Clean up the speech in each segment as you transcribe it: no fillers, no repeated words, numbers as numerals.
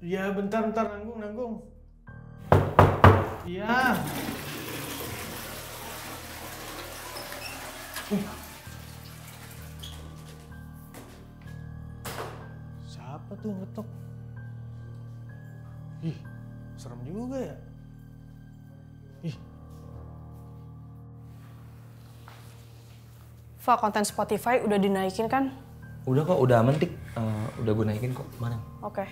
Iya, bentar, nanggung. Iya. Siapa tuh ngetok? Ih, serem juga ya. Ih. Fa, konten Spotify udah dinaikin kan? Udah kok, udah aman, Tik. Udah gue naikin kok, mana? Oke.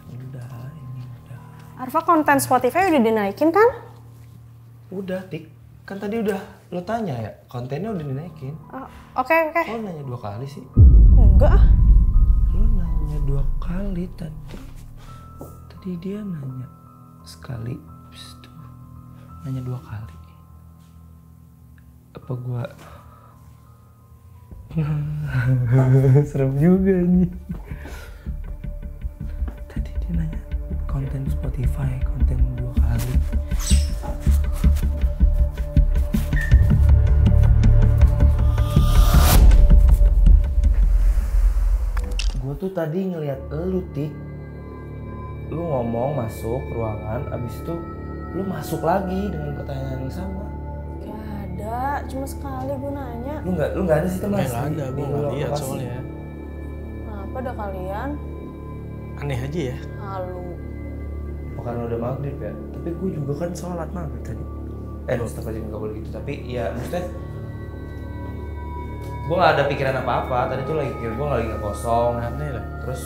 Udah, ini udah. Arfa, konten Spotify udah dinaikin kan? Udah, Tik. Kan tadi udah lo tanya ya, kontennya udah dinaikin. Oke. Kok nanya 2 kali sih? Enggak ah. Lo nanya 2 kali tadi. Tadi dia nanya sekali, habis itu nanya 2 kali. Apa gua serem juga nih. Tadi dia nanya konten Spotify, konten 2 kali. Gue tuh tadi ngeliat elu, Tik. Lu ngomong masuk ruangan, abis itu lu masuk lagi dengan pertanyaan yang sama. Gak ada, cuma sekali gue nanya. Lu nggak ada sih Mas? Nggak ada, gue nggak lihat soalnya. Kenapa ada kalian? Aneh aja ya. Halu. Oh, karena udah maghrib ya. Tapi gue juga kan sholat maghrib tadi. Mustafa juga nggak boleh gitu. Tapi ya maksudnya gue nggak ada pikiran apa-apa. Tadi tuh lagi gue lagi nggak kosong. Aneh lah. Terus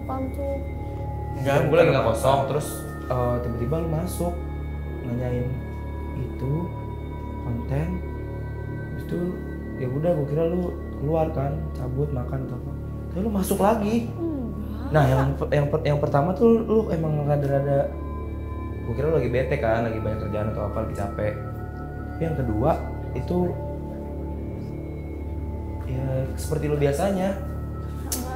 Apaan tuh? Enggak, gue lagi nggak kosong. Terus tiba-tiba lu masuk nanyain itu konten. Terus itu ya udah gue kira lu keluar kan, cabut makan atau apa. Tapi lu masuk lagi. Nah yang pertama tuh lu emang rada-rada, gue kira lu lagi bete kan, lagi banyak kerjaan atau apa, lagi capek. Tapi yang kedua itu ya seperti lu biasanya.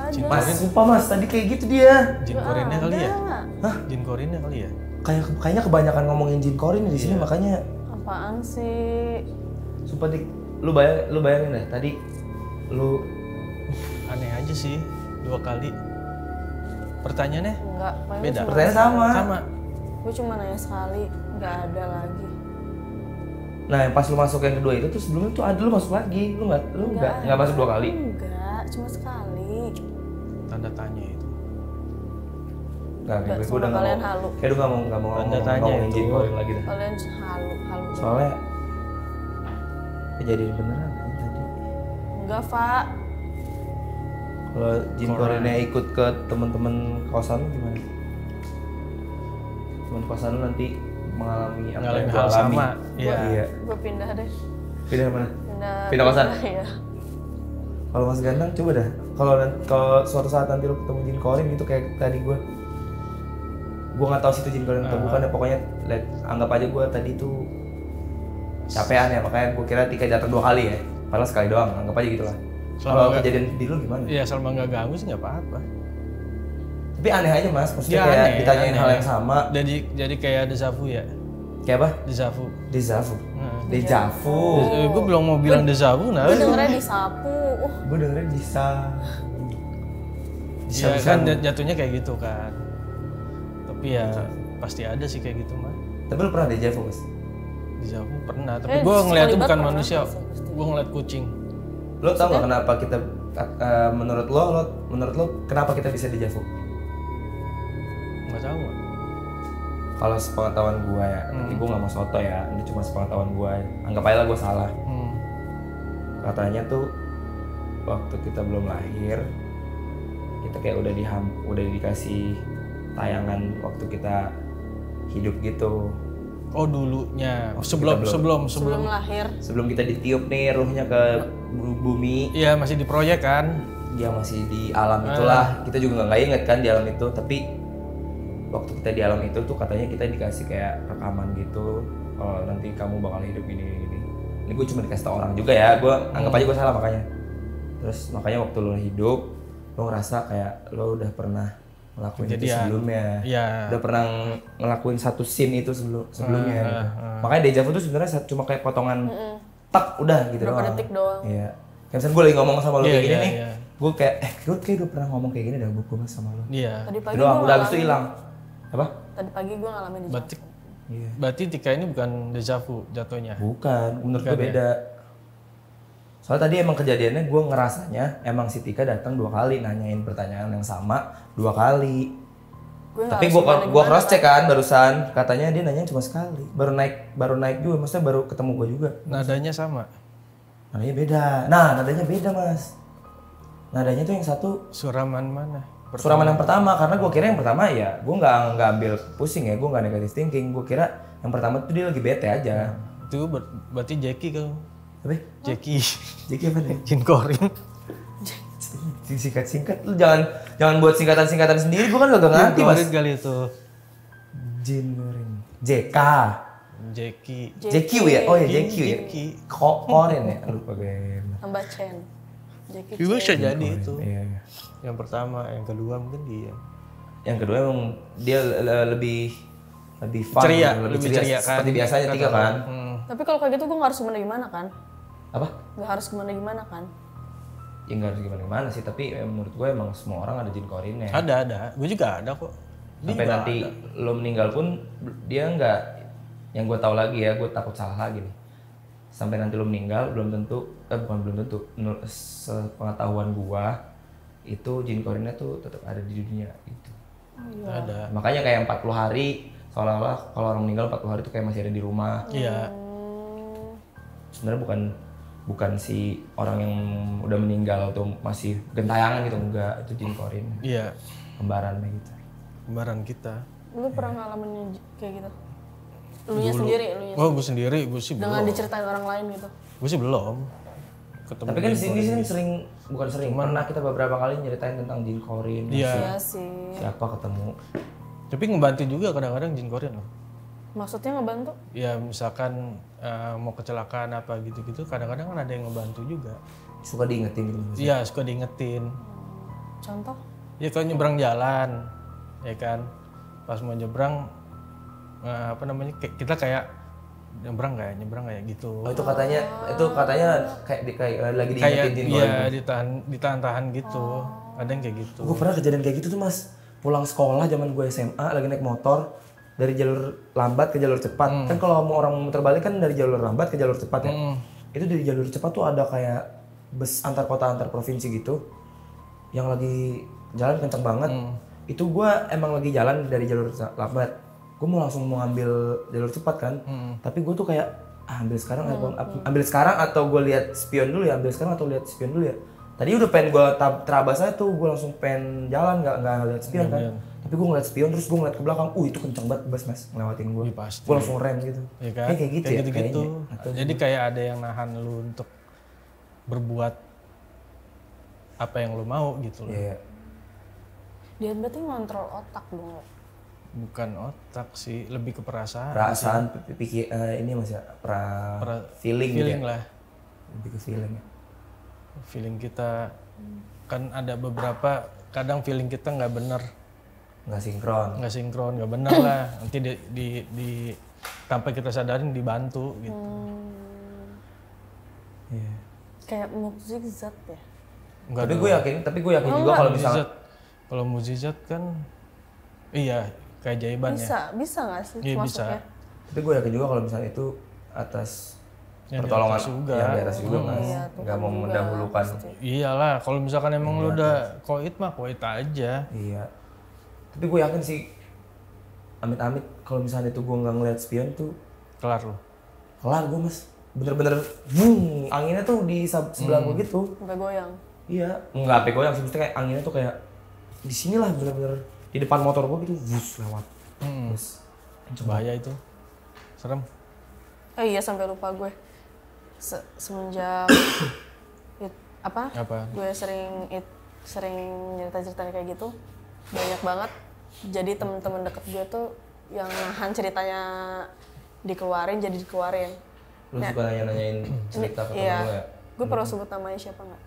Mas, sumpah Mas, tadi kayak gitu dia. Jin korinnya kali ya? Hah? Jin korinnya kali ya? Kayaknya kebanyakan ngomongin jin korin di sini, makanya. Apaan sih? Sumpah Dik, lu bayangin deh tadi lu Aneh aja sih, 2 kali. Pertanyaannya? Enggak, paling Beda. cuma pertanyaan sama. Gue cuma nanya sekali, nggak ada lagi. Nah, yang pas lu masuk yang kedua itu tuh sebelumnya tuh ada lu masuk lagi. Lu nggak masuk 2 kali. Enggak, cuma sekali. Tanda tanya itu. Nah, Enggak, gue udah sama kalian halu. Kayak udah nggak mau Tanda tanya ngomongin itu. jin korin lagi dah. Kalian halu. Soalnya kejadian beneran kan tadi. Enggak, Pak. Kalau jin korinnya ikut ke teman-teman kosan lu gimana? Teman kosan lu nanti mengalami apa yang Ngalamin gua hal alami. sama. Iya. Gue pindah deh. Pindah mana? Pindah Pindah kosan? Iya. Kalau Mas Ganteng coba dah. Kalau suatu saat nanti lu ketemu jin korin gitu kayak tadi gue nggak tahu sih itu jin korin atau bukan ya, pokoknya anggap aja gue tadi tuh capean ya, makanya gue kira Tika datang 2 kali ya, padahal sekali doang, anggap aja gitu lah. Kalau kejadian di lu gimana? Iya, selama nggak ganggu sih nggak apa-apa. Tapi aneh aja Mas, maksudnya Ya, kayak aneh, ditanyain aneh. hal yang sama. Jadi kayak dejavu ya? Kayak apa? Dejavu. Dejavu. Nah. Dejavu. Gue belum mau bilang dejavu, nah. Gue dengernya disapu. Gue dengerin bisa. Iya kan jatuhnya kayak gitu kan. Tapi ya pasti ada sih kayak gitu mah. Tapi lu pernah dejavu Mas? Dejavu pernah, tapi gue ngeliatnya sekali bukan banget manusia. pernah. Gue ngeliat kucing. Lo tau gak kenapa kita menurut lo kenapa kita bisa dejavu? Nggak tahu. Kalau sepengetahuan gue ya, nanti gue nggak mau soto ya, ini cuma sepengetahuan gue. Anggap aja lah gue salah. Katanya tuh waktu kita belum lahir, kita kayak udah dikasih tayangan waktu kita hidup gitu. Oh dulunya, Waktu sebelum kita Sebelum lahir. sebelum kita ditiup nih ruhnya ke bumi, Iya masih di proyek kan. dia masih di alam itulah. Kita juga nggak inget kan di alam itu, tapi waktu kita di alam itu tuh katanya kita dikasih kayak rekaman gitu. Kalau nanti kamu bakal hidup ini. Ini gue cuma dikasih tau orang juga ya. Gue anggap aja gue salah makanya. Terus makanya waktu lo hidup, lo ngerasa kayak lo udah pernah ngelakuin itu sebelumnya. Iya. Udah pernah ngelakuin satu scene itu sebelumnya. Gitu. Makanya dejavu tuh sebenarnya cuma kayak potongan tak udah gitu Berapa doang. detik doang. Iya. Kayak misalnya gue lagi ngomong sama lo Iya, kayak gini iya, nih, iya. gue kayak gue kayak udah pernah ngomong kayak gini dah gue mas sama lo. Iya. Tadi pagi Itu doang, gue udah habis itu ngalamin. hilang. Apa? Tadi pagi gue ngalamin di Berarti Jakarta. Iya. berarti Tika ini bukan deja vu jatuhnya. Bukan, menurut gue Bukan ya? beda. Soalnya tadi emang kejadiannya gue ngerasanya emang si Tika datang 2 kali nanyain pertanyaan yang sama 2 kali. Gue nggak Tapi harus gue gimana-gimana, cross check kan barusan, katanya dia nanya cuma sekali. Baru naik juga, maksudnya baru ketemu gue juga. Nadanya sama. Nadanya beda. Nah, nadanya beda mas. Nadanya tuh yang satu Suraman mana? suraman yang pertama, karena gue kira yang pertama ya gue nggak ambil pusing ya, gue nggak negative thinking. Gue kira yang pertama tuh dia lagi bete aja. Itu berarti Jackie kan? Tapi Jackie. jadi apa nih? Jin Korin. Singkat-singkat, lu jangan buat singkatan-singkatan sendiri, gue kan gak ngerti mas. Korin kali itu. Jinrin, JK, Jackie. JQ ya, oh ya JQ ya, Jackie. Korin ya, lupa gue. Tambah Chen. Jackie Itu bisa Chan. jadi itu. Iya, iya. Yang pertama, yang kedua mungkin dia. Yang kedua emang dia lebih fun, Ceria, lebih lebih ceria, ceria kan. seperti biasanya Tika kan. Tapi kalau kayak gitu gue nggak harus gimana-gimana kan? Apa? Nggak harus gimana-gimana kan? Ya nggak harus gimana sih, tapi menurut gue emang semua orang ada jin korinnya. Ada. Gue juga ada kok. Dia Sampai juga nanti ada. lo meninggal pun dia nggak, yang gue tahu lagi ya, gue takut salah lagi nih. Sampai nanti lo meninggal belum tentu, bukan belum tentu, sepengetahuan gue itu jin korinnya tuh tetap ada di dunia gitu. Ada. Makanya kayak 40 hari seolah-olah kalau orang meninggal 40 hari itu kayak masih ada di rumah. Iya. Sebenarnya bukan si orang yang udah meninggal atau masih gentayangan gitu, enggak, itu jin korin, Iya. kembarannya gitu. Kembaran kita. Lu pernah ngalamin kayak gitu? Elunya sendiri, elunya Oh, gue sendiri, gue sih dengan belum. diceritain orang lain gitu. Gue sih belum. Ketemu Tapi kan di jin sini korin. kan sering, bukan sering, pernah kita beberapa kali nyeritain tentang jin korin. Iya. Iya sih. Siapa ketemu? Tapi ngebantu juga kadang-kadang jin korin loh. Maksudnya ngebantu? Ya misalkan mau kecelakaan apa gitu-gitu, kadang-kadang kan ada yang ngebantu juga. Suka diingetin gitu. Iya, suka diingetin. Contoh? Ya kalau nyebrang jalan, ya kan, pas mau nyebrang, apa namanya, kita kayak nyebrang kayak gitu. Oh, itu katanya kayak lagi Kayak diingetin jin korin. iya ditahan-tahan gitu. Ada yang kayak gitu. Gue pernah kejadian kayak gitu tuh mas. Pulang sekolah zaman gue SMA lagi naik motor dari jalur lambat ke jalur cepat. Kan kalau mau orang muter balik kan dari jalur lambat ke jalur cepat ya. Itu dari jalur cepat tuh ada kayak bus antar kota antar provinsi gitu yang lagi jalan kenceng banget. Itu gue emang lagi jalan dari jalur lambat. Gue mau langsung mau ambil jalur cepat kan. Tapi gue tuh kayak ambil sekarang atau gue lihat spion dulu ya. Ambil sekarang atau lihat spion dulu ya. Tadi udah pengen gue terabas aja tuh, gue langsung pengen jalan nggak lihat spion kan. Tapi gue ngeliat spion terus gue ngeliat ke belakang, itu kenceng banget bus mas ngelewatin gue. Iya, pasti. Gue langsung rem gitu. Ya kan? Kayak gitu ya gitu-gitu. kayaknya. Jadi kayak ada yang nahan lu untuk berbuat apa yang lu mau gitu loh. Iya. Dia berarti ngontrol otak dong. Bukan otak sih, lebih ke perasaan. Perasaan, pikir ini mas ya, feeling gitu Feeling ya. lah. Lebih ke feeling ya. Feeling kita kan ada beberapa kadang feeling kita nggak bener, Nggak sinkron. nggak sinkron, nggak bener lah. Nanti di tanpa kita sadarin dibantu gitu. Iya. Kayak mukjizat ya. Enggak Tapi gue yakin juga kalau misalnya mukjizat. Kalau mukjizat kan iya keajaiban ya. Bisa nggak sih Iya, masuknya? tapi gue yakin juga kalau misalnya itu atas Yang di pertolongan atas juga. yang di atas juga mas. Iya, Tuhan Nggak mau juga mendahulukan. pasti. Iyalah, kalau misalkan emang lu udah koit mah koit aja. Iya. Tapi gue yakin sih, amit-amit kalau misalnya itu gue nggak ngeliat spion tuh, Kelar lu. kelar gue mas. Bener-bener, anginnya tuh di sebelah gue gitu. Sampai goyang. Iya. Nggak sampai goyang sih, maksudnya kayak anginnya tuh kayak di sinilah bener-bener di depan motor gue gitu, wus lewat. Terus, Bahaya itu. Serem. Iya sampai lupa gue. Semenjak apa? Gue sering cerita-cerita kayak gitu. Banyak banget. Jadi temen-temen deket gue tuh yang nahan ceritanya dikeluarin jadi dikeluarin. lu suka nanya-nanyain cerita ke temen Iya. lu ya? Gue perlu sebut namanya siapa nggak?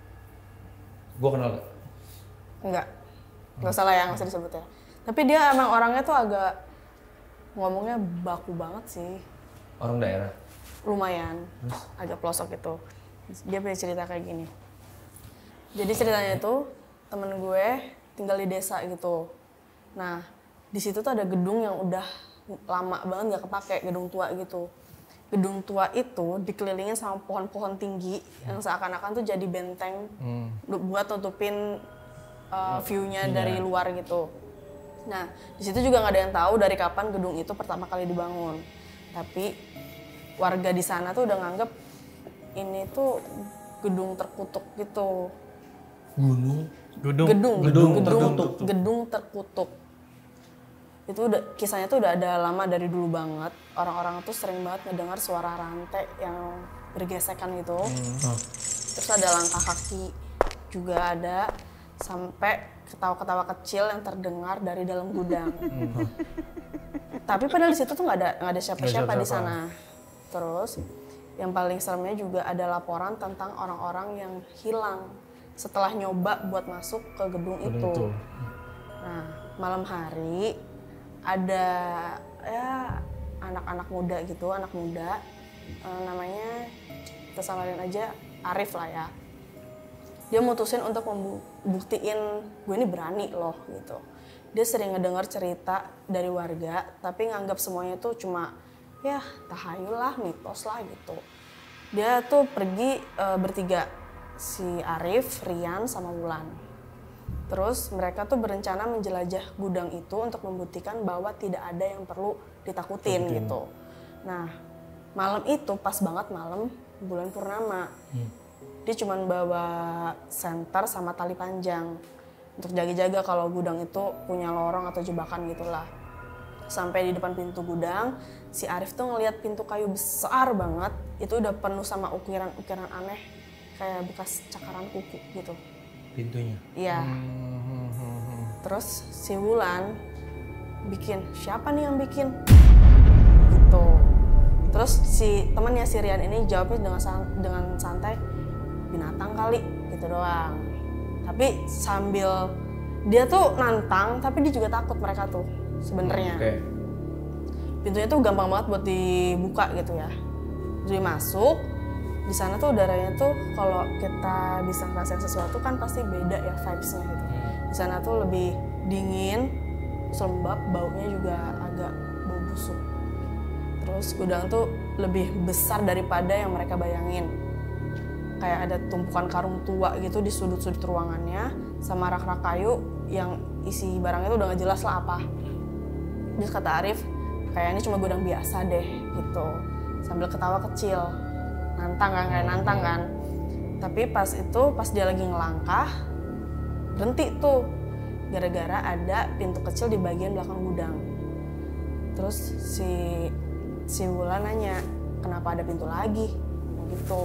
Gue kenal gak? Enggak. Nggak salah ya, nggak usah disebut ya. Tapi dia emang orangnya tuh agak ngomongnya baku banget sih. Orang daerah? Lumayan. Agak pelosok gitu. Dia punya cerita kayak gini. Jadi ceritanya itu temen gue tinggal di desa gitu. Nah di situ tuh ada gedung yang udah lama banget nggak kepake, gedung tua gitu. Gedung tua itu dikelilingin sama pohon-pohon tinggi yang seakan-akan tuh jadi benteng buat nutupin view-nya dari luar gitu. Nah di situ juga nggak ada yang tahu dari kapan gedung itu pertama kali dibangun. Tapi warga di sana tuh udah nganggep ini tuh gedung terkutuk gitu. Gedung terkutuk. Itu udah kisahnya tuh udah ada lama dari dulu banget. Orang-orang tuh sering banget ngedengar suara rantai yang bergesekan gitu. Terus ada langkah kaki juga ada, sampai ketawa-ketawa kecil yang terdengar dari dalam gudang. Tapi padahal di situ tuh nggak ada siapa-siapa di sana. Terus yang paling seremnya juga ada laporan tentang orang-orang yang hilang setelah nyoba buat masuk ke gedung itu. Nah malam hari ada ya anak-anak muda gitu, namanya kita samarin aja Arif lah ya. Dia mutusin untuk membuktiin gue ini berani loh gitu. Dia sering ngedengar cerita dari warga, tapi nganggap semuanya tuh cuma ya tahayul lah, mitos lah gitu. Dia tuh pergi bertiga, si Arif, Rian, sama Wulan. Terus mereka tuh berencana menjelajah gudang itu untuk membuktikan bahwa tidak ada yang perlu ditakutin gitu. Nah malam itu pas banget malam bulan purnama. Dia cuma bawa senter sama tali panjang untuk jaga-jaga kalau gudang itu punya lorong atau jebakan gitulah. Sampai di depan pintu gudang, si Arif tuh ngeliat pintu kayu besar banget. Itu udah penuh sama ukiran-ukiran aneh kayak bekas cakaran kuku gitu. Pintunya? Iya. Terus si Wulan bikin, siapa nih yang bikin? Gitu. Terus si temannya si Rian ini jawabnya dengan santai, binatang kali, gitu doang. Tapi sambil dia tuh nantang, tapi dia juga takut mereka tuh sebenarnya. Pintunya tuh gampang banget buat dibuka gitu ya. Jadi masuk. Di sana tuh udaranya tuh kalau kita bisa ngerasain sesuatu kan pasti beda ya vibes-nya gitu. Di sana tuh lebih dingin, lembab, baunya juga agak bau busuk. Terus gudang tuh lebih besar daripada yang mereka bayangin. Kayak ada tumpukan karung tua gitu di sudut-sudut ruangannya, sama rak-rak kayu yang isi barangnya tuh udah gak jelas lah apa. Terus kata Arif, kayak ini cuma gudang biasa deh gitu. Sambil ketawa kecil. Nantang kan. Tapi pas dia lagi ngelangkah, berhenti tuh. Gara-gara ada pintu kecil di bagian belakang gudang. Terus si Wulan nanya, kenapa ada pintu lagi? Gitu.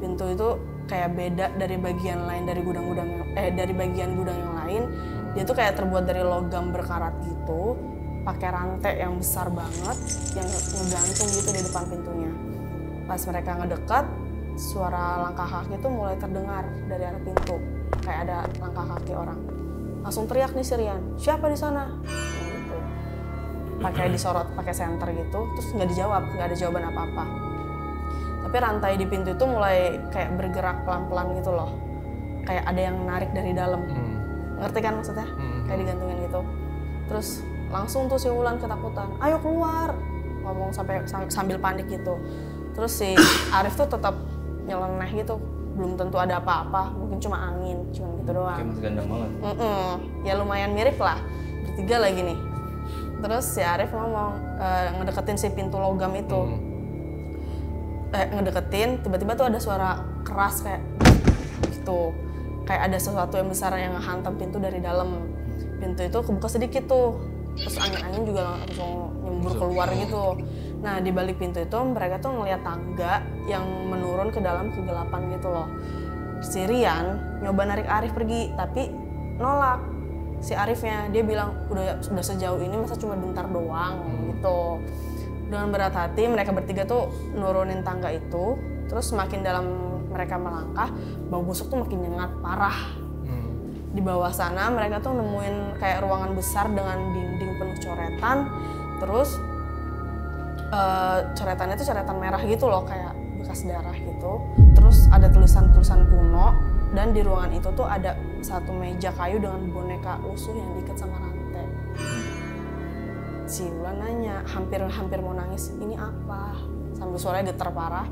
Pintu itu kayak beda dari bagian lain dari bagian gudang yang lain. Dia tuh kayak terbuat dari logam berkarat gitu, pakai rantai yang besar banget yang ngegantung gitu di depan pintunya. Pas mereka ngedekat, suara langkah kaki itu mulai terdengar dari arah pintu. Kayak ada langkah kaki orang. Langsung teriak nih si Rian, siapa di sana? Gitu. Pakai disorot, pakai senter gitu, terus nggak dijawab, nggak ada jawaban apa-apa. Tapi rantai di pintu itu mulai kayak bergerak pelan-pelan gitu loh. Kayak ada yang narik dari dalam. Ngerti kan maksudnya? Kayak digantungin gitu. Terus langsung tuh si Wulan ketakutan, ayo keluar! Ngomong sambil panik gitu. Terus si Arif tuh tetap nyeleneh gitu, belum tentu ada apa-apa, mungkin cuma angin, cuma gitu doang. Kayak masih gandang banget. Ya lumayan mirip lah, bertiga lagi nih. Terus si Arif ngomong, ngedeketin si pintu logam itu. Ngedeketin, tiba-tiba tuh ada suara keras kayak gitu. Kayak ada sesuatu yang besar yang ngehantam pintu dari dalam. Pintu itu kebuka sedikit tuh, terus angin-angin juga langsung nyembur keluar gitu. Nah di balik pintu itu mereka tuh ngeliat tangga yang menurun ke dalam kegelapan gitu loh. Si Rian nyoba narik Arif pergi, tapi nolak. Si Arifnya, dia bilang udah sejauh ini masa cuma bentar doang gitu. Dengan berat hati mereka bertiga tuh nurunin tangga itu. Terus semakin dalam mereka melangkah, bau busuk tuh makin nyengat parah. Di bawah sana mereka tuh nemuin kayak ruangan besar dengan dinding penuh coretan. Terus coretannya tuh coretan merah gitu loh, kayak bekas darah gitu. Terus ada tulisan-tulisan kuno Dan di ruangan itu tuh ada satu meja kayu dengan boneka lusuh yang diikat sama rantai. Si Wulan nanya, hampir mau nangis, ini apa? Sambil suaranya getar parah.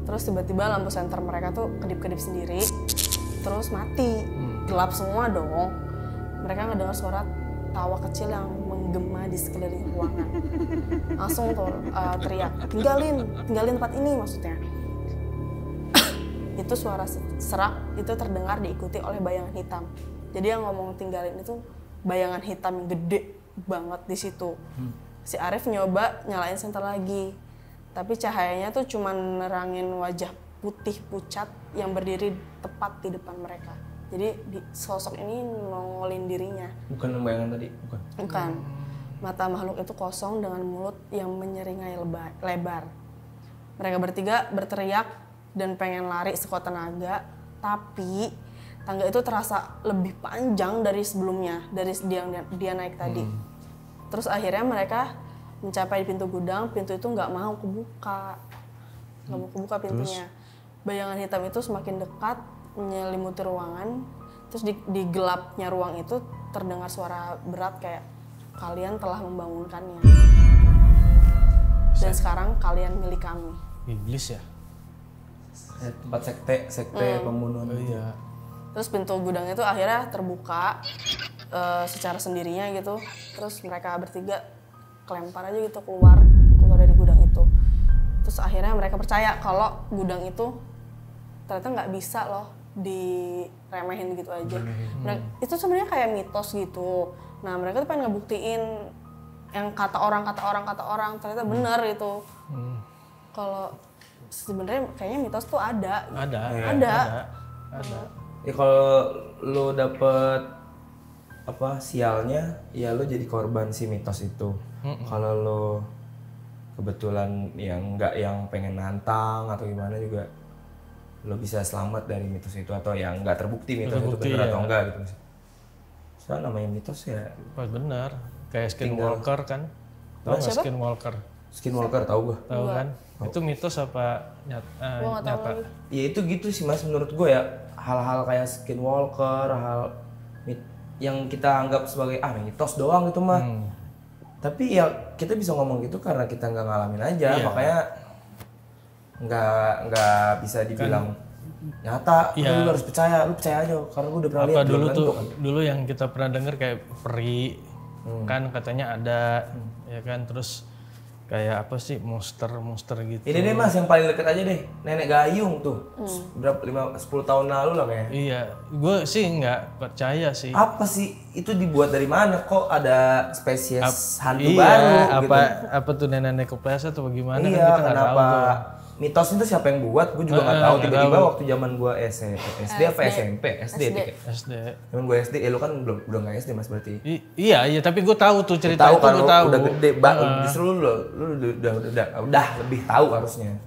Terus tiba-tiba lampu senter mereka tuh kedip-kedip sendiri, terus mati, gelap semua dong. Mereka ngedengar suara tawa kecil yang menggema di sekeliling ruangan. Langsung tuh teriak, tinggalin tempat ini maksudnya. Itu suara serak itu terdengar diikuti oleh bayangan hitam. Jadi yang ngomong tinggalin itu bayangan hitam yang gede banget di situ. Si Arif nyoba nyalain senter lagi, tapi cahayanya tuh cuma nerangin wajah putih pucat yang berdiri tepat di depan mereka. Jadi sosok ini nongolin dirinya. Bukan bayangan tadi, bukan. Bukan. Mata makhluk itu kosong dengan mulut yang menyeringai lebar. Mereka bertiga berteriak dan pengen lari sekuat tenaga, tapi tangga itu terasa lebih panjang dari sebelumnya, dari dia naik tadi. Terus akhirnya mereka mencapai pintu gudang, pintu itu nggak mau kebuka. Nggak mau kebuka pintunya. Bayangan hitam itu semakin dekat, menyelimuti ruangan. Terus di gelapnya ruang itu terdengar suara berat kayak, kalian telah membangunkannya. Dan sekarang kalian milik kami. Iblis ya? Tempat sekte pembunuhan. Oh iya. Terus pintu gudang itu akhirnya terbuka secara sendirinya gitu. Terus mereka bertiga kelempar aja gitu keluar dari gudang itu. Terus akhirnya mereka percaya kalau gudang itu ternyata nggak bisa loh diremehin gitu aja. Itu sebenarnya kayak mitos gitu. Nah mereka tuh pengen ngebuktiin yang kata orang ternyata benar itu. Kalau sebenarnya kayaknya mitos tuh ada. Ada. Ya kalau lo dapet apa sialnya, ya lo jadi korban si mitos itu. Kalau lo kebetulan yang nggak yang pengen nantang atau gimana juga, lo bisa selamat dari mitos itu atau yang nggak terbukti mitos itu benar atau enggak gitu. Soalnya namanya mitos ya. Pas benar. Kayak Skinwalker kan? Tahu nggak Skinwalker? Skinwalker tahu gue. Tahu kan? Itu mitos apa nyata? Ya itu gitu sih mas menurut gue ya, hal-hal kayak Skinwalker, yang kita anggap sebagai mitos doang gitu mah. Tapi ya kita bisa ngomong gitu karena kita nggak ngalamin aja, makanya nggak bisa dibilang nyata. Lu harus percaya, lu percaya aja karena gue udah pernah lihat. Dulu yang kita pernah denger kayak peri kan katanya ada, ya kan, terus kayak apa sih monster gitu. Ini deh mas yang paling deket aja deh, nenek gayung tuh. Berapa 10 tahun lalu lah kayaknya. Iya, gue sih nggak percaya sih. Apa sih itu dibuat dari mana? Kok ada spesies hantu baru apa, gitu? Apa tuh nenek kepleset atau bagaimana? Iya, kan kita nggak tahu tuh. Mitos itu siapa yang buat? Gue juga nggak tahu. Tiba-tiba waktu zaman gue SD apa SMP? SD. Zaman gue SD, lu kan udah nggak SD mas berarti. Iya, tapi gue tahu tuh cerita itu, gue tahu. Udah gede, justru lu udah lebih tahu harusnya.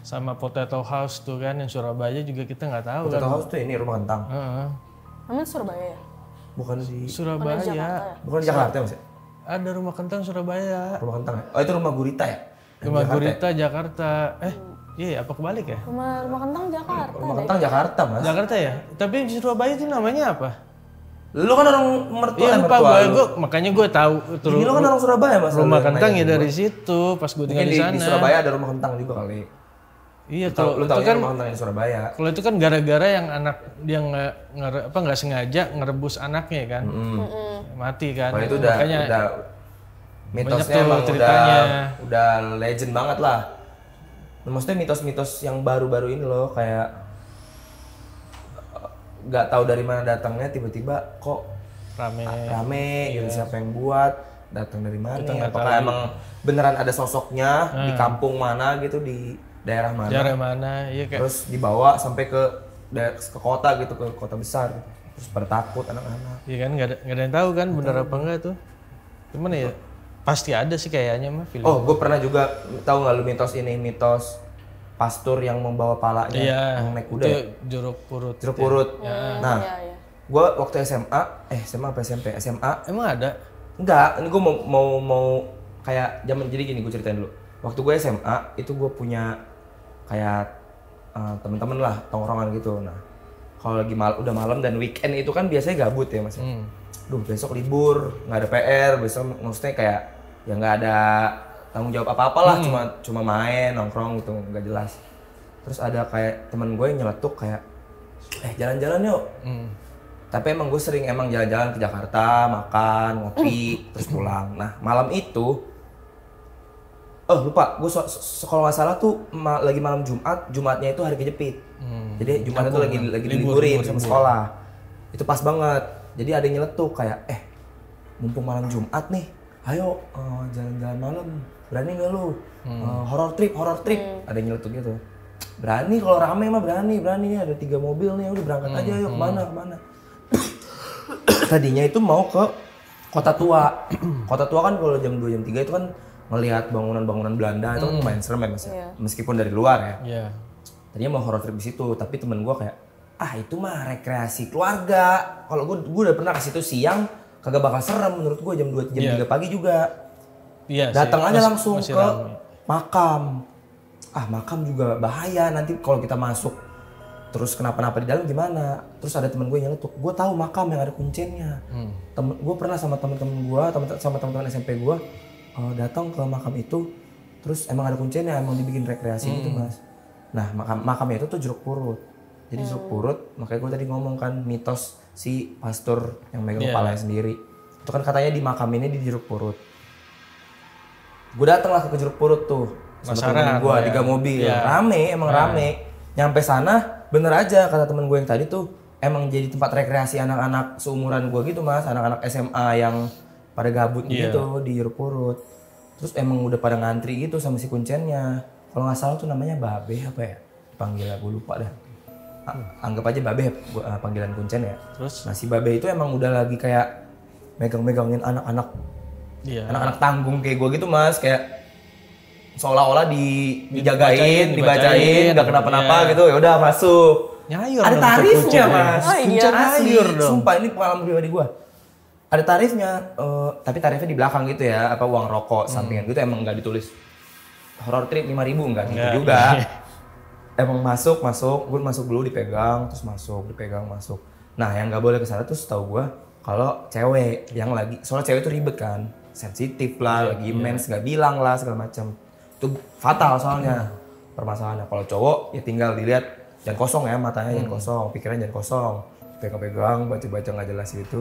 Sama Potato House tuh kan yang Surabaya juga kita nggak tahu. Potato House tuh ini rumah kentang. Namanya Surabaya ya? Bukan di Surabaya. Bukan di Jakarta mas ya? Ada rumah kentang Surabaya. Rumah kentang ya? Oh itu rumah gurita ya? Rumah gurita Jakarta. Iya, apa kebalik ya? Rumah kentang Jakarta. Rumah kentang Jakarta mas. Jakarta ya? Tapi di Surabaya itu namanya apa? Lu kan orang mertua. Iya lupa gue, makanya gue tahu. Ini lu kan orang Surabaya mas. Rumah kentang ya dari situ, pas gue tinggal di sana. Di Surabaya ada rumah kentang juga kali. Iya, kalau lu tahu kan rumah kentang di Surabaya. Kalau itu kan gara-gara yang anak dia nggak sengaja ngerebus anaknya kan, mati kan. Kalau itu makanya udah mitosnya emang udah legend banget lah. Maksudnya mitos-mitos yang baru-baru ini loh kayak nggak tahu dari mana datangnya tiba-tiba kok rame gitu, siapa yang buat, datang dari mana, apakah emang beneran ada sosoknya di kampung mana gitu, di daerah mana, iya kayak. Terus dibawa sampai ke kota gitu, ke kota besar gitu. Terus pada takut anak-anak. Iya kan, nggak ada yang tahu kan bener apa enggak tuh, cuman ya pasti ada sih kayaknya mah film. Oh, gue pernah juga tahu nggak lu mitos pastur yang membawa palanya yang naik kuda. Itu jeruk purut. Nah, gue waktu SMA apa SMP? SMA. Emang ada? Enggak, ini gue mau kayak zaman, jadi gini gue ceritain dulu. Waktu gue SMA itu gue punya kayak temen-temen lah, tongkrongan gitu. Nah, kalau lagi udah malam dan weekend itu kan biasanya gabut ya mas. Duh besok libur, nggak ada PR, besok maksudnya kayak ya nggak ada tanggung jawab apa-apa lah, cuma main, nongkrong gitu, nggak jelas. Terus ada kayak teman gue yang nyeletuk kayak, jalan-jalan yuk. Tapi emang gue sering jalan-jalan ke Jakarta, makan, ngopi, terus pulang. Nah malam itu, lupa, gue kalau nggak salah tuh lagi malam Jumatnya itu hari kejepit. Jadi Jumatnya tuh lagi liburin sama sekolah. Itu pas banget. Jadi ada yang nyeletuk kayak, mumpung malam Jumat nih, ayo jalan-jalan malam, berani nggak lu? Horror trip. Ada yang nyeletuk gitu. Berani kalau rame mah berani nih, ada 3 mobil nih, udah berangkat aja yuk, kemana. Tadinya itu mau ke Kota Tua. Kota Tua kan kalau jam 2, jam 3 itu kan ngelihat bangunan-bangunan Belanda, itu kan lumayan serem ya mas ya, meskipun dari luar ya. Tadinya mau horror trip di situ, tapi temen gue kayak, itu mah rekreasi keluarga. Kalau gue udah pernah ke situ siang, kagak bakal serem menurut gue jam 2, jam 3 pagi juga. Datang aja langsung ke makam. Makam juga bahaya nanti kalau kita masuk terus kenapa-napa di dalam gimana. Terus ada temen gue yang nyeletuk, gue tahu makam yang ada kuncinya. Gue pernah sama temen-temen gue, sama temen-temen SMP gue datang ke makam itu, terus emang ada kuncinya, emang dibikin rekreasi gitu mas. Nah makamnya itu tuh jeruk purut. Jadi jeruk purut, makanya gue tadi ngomong kan mitos si pastor yang megang kepalanya sendiri. Itu kan katanya di makam ini di jeruk purut. Gue dateng lah ke jeruk purut tuh sama temen gue, 3 mobil, rame, emang rame. Nyampe sana, bener aja kata temen gue yang tadi tuh, emang jadi tempat rekreasi anak-anak seumuran gue gitu mas, anak-anak SMA yang pada gabut gitu di jeruk purut. Terus emang udah pada ngantri gitu sama si kuncennya. Kalau nggak salah tuh namanya Babe apa ya? Panggilnya gue lupa dah. Anggap aja Babe panggilan kuncen ya. Terus? Nah si Babe itu emang udah lagi kayak megang-megangin anak-anak anak-anak tanggung kayak gue gitu mas, kayak seolah-olah dibacain, nggak kenapa-napa gitu, ya udah masuk. Nyayur ada tarifnya mas, kuncen asli, nyayur dong. sumpah ini pengalaman pribadi gue. Ada tarifnya, tapi tarifnya di belakang gitu ya, apa uang rokok sampingan gitu, emang nggak ditulis horror trip 5.000 nggak gitu juga. Emang masuk, gue masuk dulu dipegang, terus dipegang masuk. Nah yang nggak boleh kesana tuh setahu gue kalau cewek yang lagi, soalnya cewek tuh ribet kan, sensitif lah, lagi mens nggak bilang lah segala macam, itu fatal soalnya permasalahannya. Kalau cowok ya tinggal dilihat jangan kosong ya, matanya jangan kosong, pikirannya jangan kosong, pegang-pegang, baca-baca nggak jelas gitu,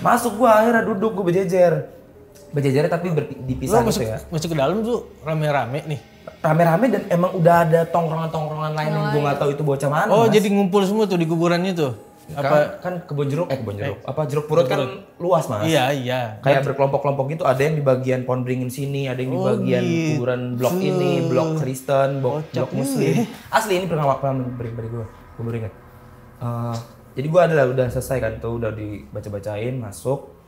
masuk gue akhirnya duduk, gue berjejer tapi dipisah gitu ya. Masuk ke dalam tuh rame-rame nih. Rame-rame dan emang udah ada tongkrongan-tongkrongan lain yang gue nggak tahu itu bocah mana. Oh mas. Jadi ngumpul semua tuh di kuburan itu. Kan kebun jeruk, apa jeruk purut kan luas mas. Iya. Kayak berkelompok-kelompok gitu, ada yang di bagian pohon beringin sini, ada yang di bagian kuburan blok ini, blok Kristen, blok Muslim. Asli ini pengalaman pribadi gue baru ingat. Jadi gue udah selesai kan tuh, udah dibaca-bacain, masuk.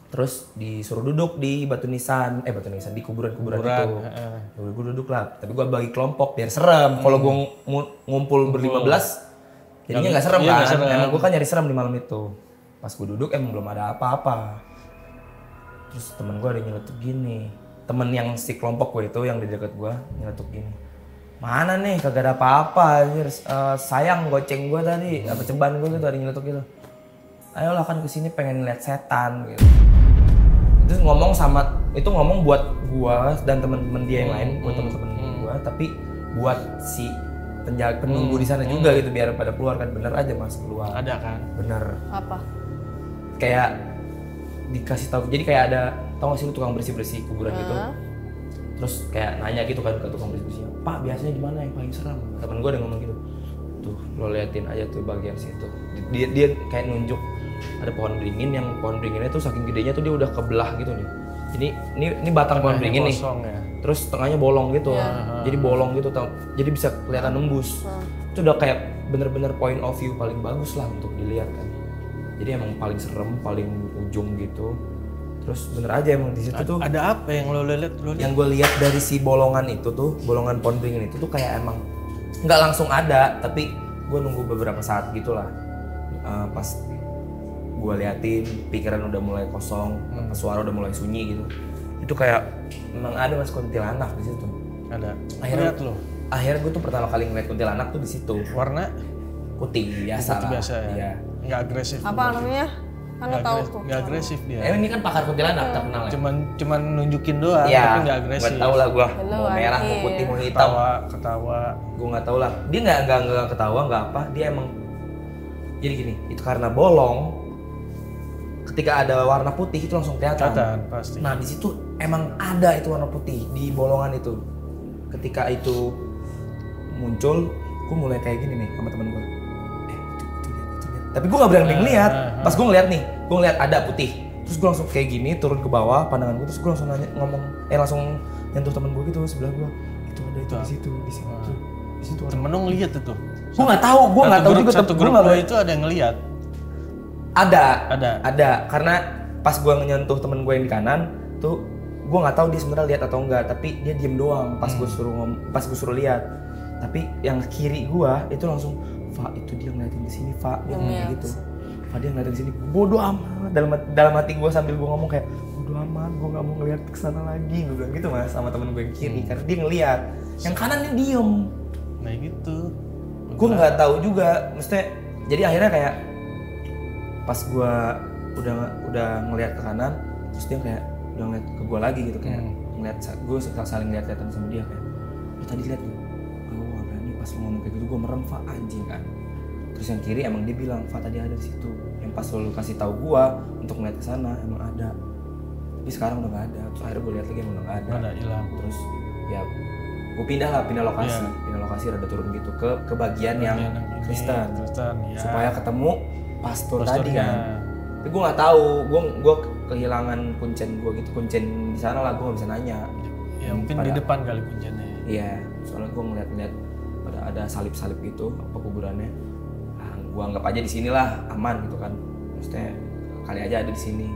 Terus disuruh duduk di batu nisan di kuburan-kuburan itu. Gue duduk lah, tapi gue bagi kelompok biar serem. Kalau gue ngumpul ber-15, jadinya nggak serem kan. Emang gue kan nyari serem di malam itu. Pas gue duduk emang belum ada apa-apa. Terus temen gue ada nyeletuk gini. Temen yang si kelompok gue itu yang di dekat gue nyeletuk gini. Mana nih kagak ada apa-apa. Sayang goceng gue tadi, apa ceban gue gitu ada nyeletuk gitu. Ayolah kan kesini pengen lihat setan gitu. Terus ngomong buat gua dan teman-teman dia yang lain, buat teman-teman gua, tapi buat si penunggu di sana juga gitu biar pada keluar kan. Bener aja mas keluar. Ada kan? Bener. Apa? Kayak dikasih tahu. Jadi kayak ada, tau gak sih lu tukang bersih-bersih kuburan gitu. Terus kayak nanya gitu kan ke tukang bersih-bersihnya, Pak biasanya di mana yang paling seram? Temen gua ada ngomong gitu. Tuh lo liatin aja tuh bagian situ. Dia kayak nunjuk ada pohon beringin, yang pohon beringinnya tuh saking gedenya tuh dia udah kebelah gitu nih. Ini batang pohon beringin nih. Ya. Terus tengahnya bolong gitu. Jadi bolong gitu, jadi bisa kelihatan nembus. Itu udah kayak bener-bener point of view paling bagus lah untuk dilihat kan. Jadi emang paling serem, paling ujung gitu. Terus bener aja emang di situ tuh. Ada apa yang lo lihat? Yang gue lihat dari si bolongan itu tuh, bolongan pohon beringin itu tuh kayak emang nggak langsung ada, tapi gue nunggu beberapa saat gitulah. Pas gue liatin, pikiran udah mulai kosong, suara udah mulai sunyi gitu. Itu kayak memang ada mas kuntilanak di situ. Ada. Akhirnya gue tuh pertama kali ngeliat kuntilanak tuh di situ. Warna? putih biasa Putih lah. biasa ya. Iya. Nggak agresif. Apa namanya? Kan lo tahu tuh. Nggak agresif dia. Ini kan pakar kuntilanak terkenal ya. Cuman nunjukin doang, Iya. tapi nggak agresif. Nggak tahu lah gua. Hello, Mau merah, mau Akhil. putih, mau hitam. Ketawa. Gue nggak tahu lah. Dia nggak ketawa, nggak apa. Dia emang jadi gini. Itu karena bolong. Ketika ada warna putih itu langsung kelihatan. Pasti. Nah di situ emang ada itu warna putih di bolongan itu. Ketika itu muncul, gue mulai kayak gini nih sama temen gue. Itu lihat. Tapi gue nggak berani ngeliat. Pas gue ngeliat nih, gue ngeliat ada putih. Terus gue langsung kayak gini turun ke bawah pandangan gue. Terus gue langsung langsung nyentuh temen gue gitu sebelah gue. Itu ada itu di situ, di situ, di situ. Temen lu ngeliat itu. Gue nggak tahu juga. Satu grup lo itu ada yang ngeliat. Ada. Karena pas gue nyentuh temen gue yang di kanan tuh, gue nggak tahu dia sebenarnya lihat atau enggak. Tapi dia diem doang pas gue suruh lihat. Tapi yang kiri gue itu langsung, Fa itu dia ngeliatin ke sini, Fa dia ngomong kayak gitu. Fa dia ngeliatin ke sini. Bodoh amat. Dalam hati gue sambil gue ngomong kayak bodoh amat, gue nggak mau ngeliat ke sana lagi. Gue bilang gitu mas sama temen gue yang kiri karena dia ngeliat. Yang kanan dia diem. Nah gitu. Gue nggak tahu juga, maksudnya jadi akhirnya kayak pas gue udah ngeliat ke kanan, terus dia kayak udah ngeliat ke gue lagi gitu kayak ngeliat, gue saling lihat-lihatan sama dia kayak, lu tadi lihat tuh, gue nggak berani pas lu ngomong kayak gitu gue merem Fa anjing kan. Terus yang kiri emang dia bilang Fa tadi ada di situ, yang pas lu kasih tahu gue untuk ngeliat ke sana emang ada, tapi sekarang udah nggak ada. Terus akhirnya gue lihat lagi emang udah nggak ada. Ada hilang. Terus ya gue pindah lokasi rada turun gitu ke bagian yang Kristen ya. supaya ketemu pastor tadi Pastornya. kan. Tapi gue nggak tahu, gue kehilangan kuncen gue gitu, kuncen di sana lah, gue nggak bisa nanya. Ya mungkin di depan kali kuncinya. Iya, soalnya gue ngeliat ada salib-salib gitu apa kuburannya. Nah, gue anggap aja di sinilah aman gitu kan, maksudnya kali aja ada di sini.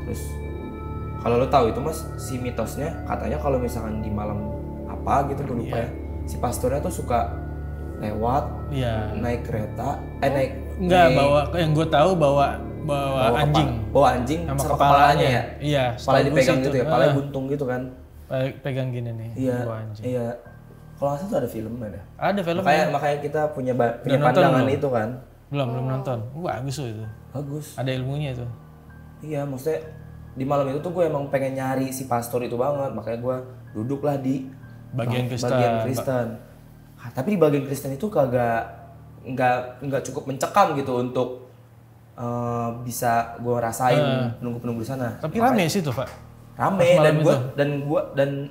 Terus kalau lo tahu itu mas, si mitosnya katanya kalau misalkan di malam apa gitu gue lupa ya, si pastornya tuh suka lewat, naik kereta, naik yang gue tahu bawa anjing. Bawa anjing sama kepalanya ya. Iya. Kepalanya dipegang itu. gitu ya, kepalanya buntung gitu kan. Pegang gini nih. Iya. Bawa anjing. Iya. Kalau nggak salah tuh ada filmnya deh. Ada film. Makanya kita punya pandangan itu kan. Belum nonton. Bagus tuh itu. Bagus. Ada ilmunya itu. Iya, maksudnya di malam itu tuh gue emang pengen nyari si pastor itu banget, makanya gue duduklah di bagian Kristen. Tapi di bagian Kristen itu nggak cukup mencekam gitu untuk bisa gue rasain penunggu di sana. Tapi rame sih tuh Pak. Rame dan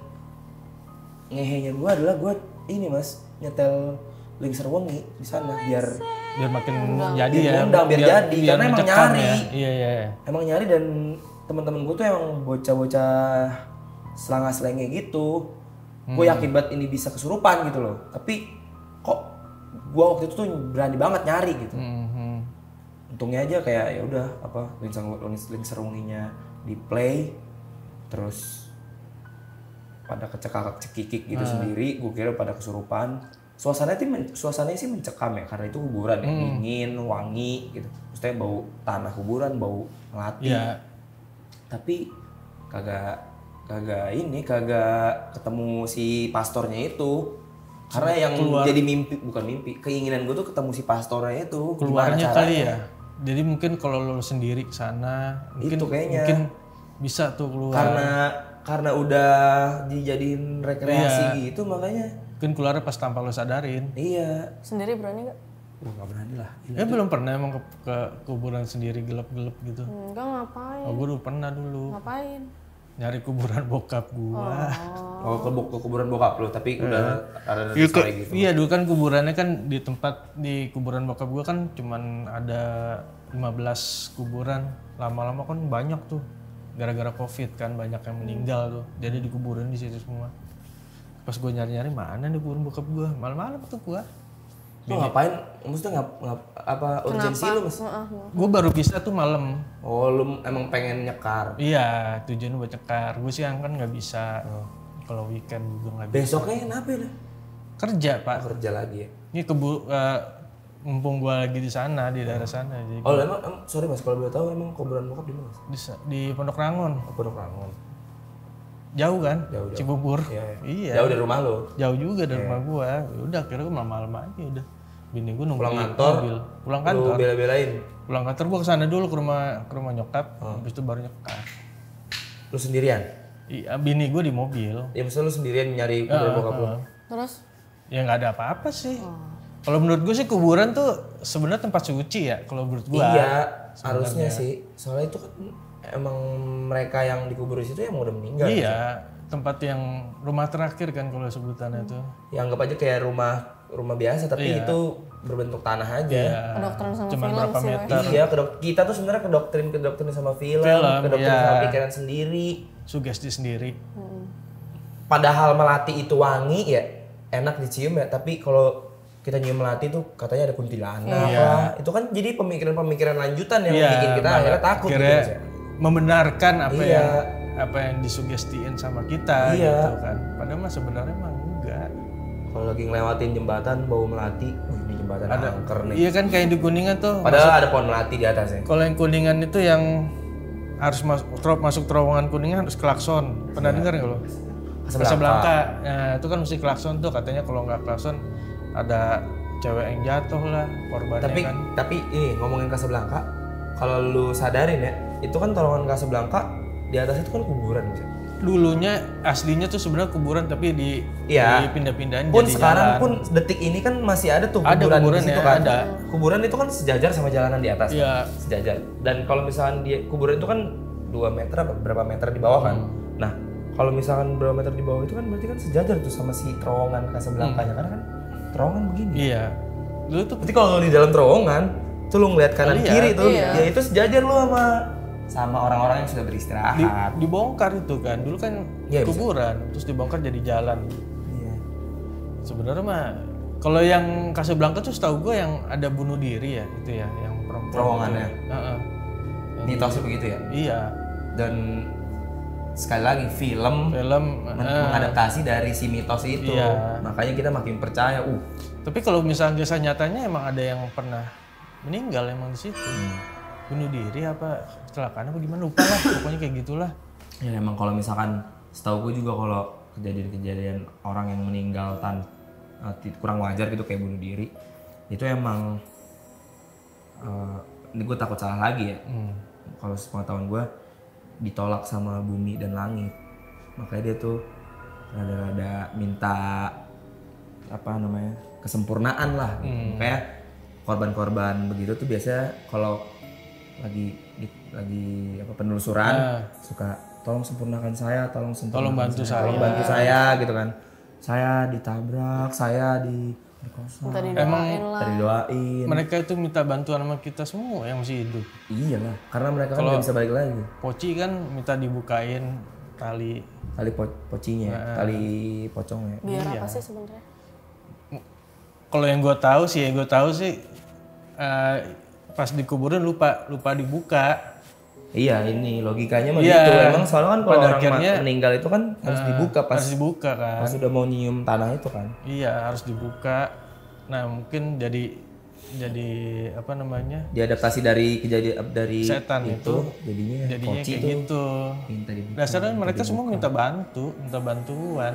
ngehenya gue adalah gue ini mas nyetel Lingser Wengi di sana biar makin jadi ya. Biar jadi karena emang nyari. Ya. Iya. Emang nyari dan teman-teman gue tuh emang bocah-bocah selanga-selenge gitu. Gue yakin banget ini bisa kesurupan gitu loh. Tapi kok gue waktu itu tuh berani banget nyari gitu. Untungnya aja kayak ya udah apa Lingser Wenginya di play, terus pada kecekik gitu sendiri. Gue kira pada kesurupan. Suasananya sih mencekam ya karena itu kuburan ya, dingin, wangi gitu. Maksudnya bau tanah kuburan, bau melati. Yeah. Tapi kagak ketemu si pastornya itu. Karena yang jadi bukan mimpi, keinginan gue tuh ketemu si pastornya itu. Keluarnya kali ya. Jadi mungkin kalau lo sendiri ke sana, mungkin bisa tuh keluar. Karena udah dijadiin rekreasi gitu makanya. Mungkin keluar pas tanpa lo sadarin. Iya. Sendiri berani nggak? Nggak berani lah. Belum pernah emang ke kuburan sendiri gelap-gelap gitu. Enggak, ngapain? Gue udah pernah dulu. Ngapain? Nyari kuburan bokap gua. Ke kuburan bokap lo, tapi udah ada sore gitu. Iya, dulu kan kuburannya kan di kuburan bokap gua kan cuman ada 15 kuburan. Lama-lama kan banyak tuh. Gara-gara Covid kan banyak yang meninggal tuh. Jadi dikuburin di situ semua. Pas gue nyari-nyari mana nih kuburan bokap gue, malam-malam tuh gue. Lu ngapain? Maksudnya apa urgensi lu mas? Gue baru bisa tuh malam. Oh lu emang pengen nyekar? Iya, tujuan buat nyekar. Gue siang kan nggak bisa. Kalau weekend gue nggak bisa. Besoknya kenapa ya? Kerja Pak. Kerja lagi ya? Ini mumpung gue lagi di sana, di daerah sana. Jadi emang sorry mas, kalau boleh tahu emang kuburan bokap di mana mas? Di Pondok Rangon. Pondok Rangon. Jauh kan? Jauh. Cibubur. Iya. Jauh dari rumah lo? Jauh juga dari rumah gua. Udah akhirnya gua malam-malam aja udah. Bini gue nunggu Pulang di kantor, mobil. Pulang Lu kantor. bela-belain. Pulang kantor gue kesana dulu ke rumah nyokap, habis itu baru nyekar. Lu sendirian? Iya, bini gue di mobil. Ya maksudnya lu sendirian nyari kuburan bokap lu? Terus? Ya nggak ada apa-apa sih. Kalau menurut gue sih kuburan tuh sebenarnya tempat suci ya. Kalau menurut gue. Iya, harusnya sih. Soalnya itu kan emang mereka yang dikubur di situ emang udah meninggal. Iya, tempat yang rumah terakhir kan kalau sebutannya itu. Ya anggap aja kayak rumah biasa tapi itu berbentuk tanah aja. Iya. Kedokteran sama Cuman film berapa sih, meter. Iya, kita tuh sebenarnya kedokterin sama film, kedokterin iya. sama pikiran sendiri. Sugesti sendiri. Padahal melati itu wangi ya, enak dicium ya, tapi kalau kita nyium melati tuh katanya ada kuntilanak lah. Itu kan jadi pemikiran-pemikiran lanjutan yang bikin kita akhirnya takut gitu. Akhirnya Mas, ya. membenarkan Iya. apa yang disugestiin sama kita Iya. gitu kan. Padahal mah sebenarnya emang enggak. Kalau lagi ngelewatin jembatan bau melati, ini jembatan angker nih. Iya kan kayak di Kuningan tuh. Padahal ada pohon melati di atasnya. Kalau yang Kuningan itu yang harus masuk terowongan Kuningan harus klakson. Pernah dengar nggak lo? Casablanca. Nah, itu kan mesti klakson tuh, katanya kalau nggak klakson ada cewek yang jatuh lah korbannya kan. Tapi ini ngomongin Casablanca, kalau lu sadarin ya, itu kan terowongan Casablanca di atas itu kan kuburan Mas. Dulunya aslinya tuh sebenarnya kuburan tapi dipindah-pindahin Pun jadi sekarang jalan. pun detik ini kan masih ada tuh Ada kuburan kuburan di situ ya, kan. ada. Kuburan itu kan sejajar sama jalanan di atas. Iya. Sejajar. Dan kalau misalkan dia kuburan itu kan 2 meter apa berapa meter di bawah kan. Nah, kalau misalkan berapa meter di bawah itu kan berarti kan sejajar tuh sama si terowongan Casablanca-nya karena kan terowongan begini. Iya. Dulu tuh Berarti kalau lu di dalam terowongan, tuh lu ngeliat kanan Lihat. kiri tuh, ya itu sejajar lu sama orang-orang yang sudah beristirahat. dibongkar itu kan. Dulu kan Iya, kuburan, terus dibongkar jadi jalan. Iya. Sebenarnya mah kalau yang Casablanca tuh setahu gue yang ada bunuh diri ya, itu ya, yang perempuan. Terowongannya. Heeh. Mitosnya begitu ya. Iya. Dan sekali lagi film mengadaptasi dari si mitos itu. Iya. Makanya kita makin percaya. Tapi kalau misalnya kisah nyatanya emang ada yang pernah meninggal emang di situ. Bunuh diri apa kecelakaan apa gimana lupa lah, pokoknya kayak gitulah. Ya emang kalau misalkan setahu gue juga kalau kejadian-kejadian orang yang meninggal kurang wajar gitu kayak bunuh diri, itu emang ini gue takut salah lagi ya. Kalau sepengetahuan gue ditolak sama bumi dan langit, makanya dia tuh rada-rada minta kesempurnaan lah. Kayak korban-korban begitu tuh biasanya kalau lagi penelusuran suka tolong sempurnakan saya, tolong bantu saya gitu kan. Saya ditabrak, saya diperkosa. Emang didoain. Mereka itu minta bantuan sama kita semua yang masih hidup. Iyalah, karena mereka kan nggak bisa balik lagi. Poci kan minta dibukain tali pocinya, tali pocongnya. biar apa sih sebenarnya? Kalau yang gue tahu sih pas dikuburin lupa dibuka. Iya, ini logikanya mah Iya. gitu. Emang soalnya kan kalau Pada orang akhirnya, meninggal itu kan harus dibuka pas kan. pas udah mau nyium tanah itu kan. Iya, harus dibuka. Nah, mungkin jadi apa namanya? Diadaptasi dari kejadian dari Setan itu jadinya kayak poci gitu. minta dibuka. Dasarnya mereka semua minta bantuan.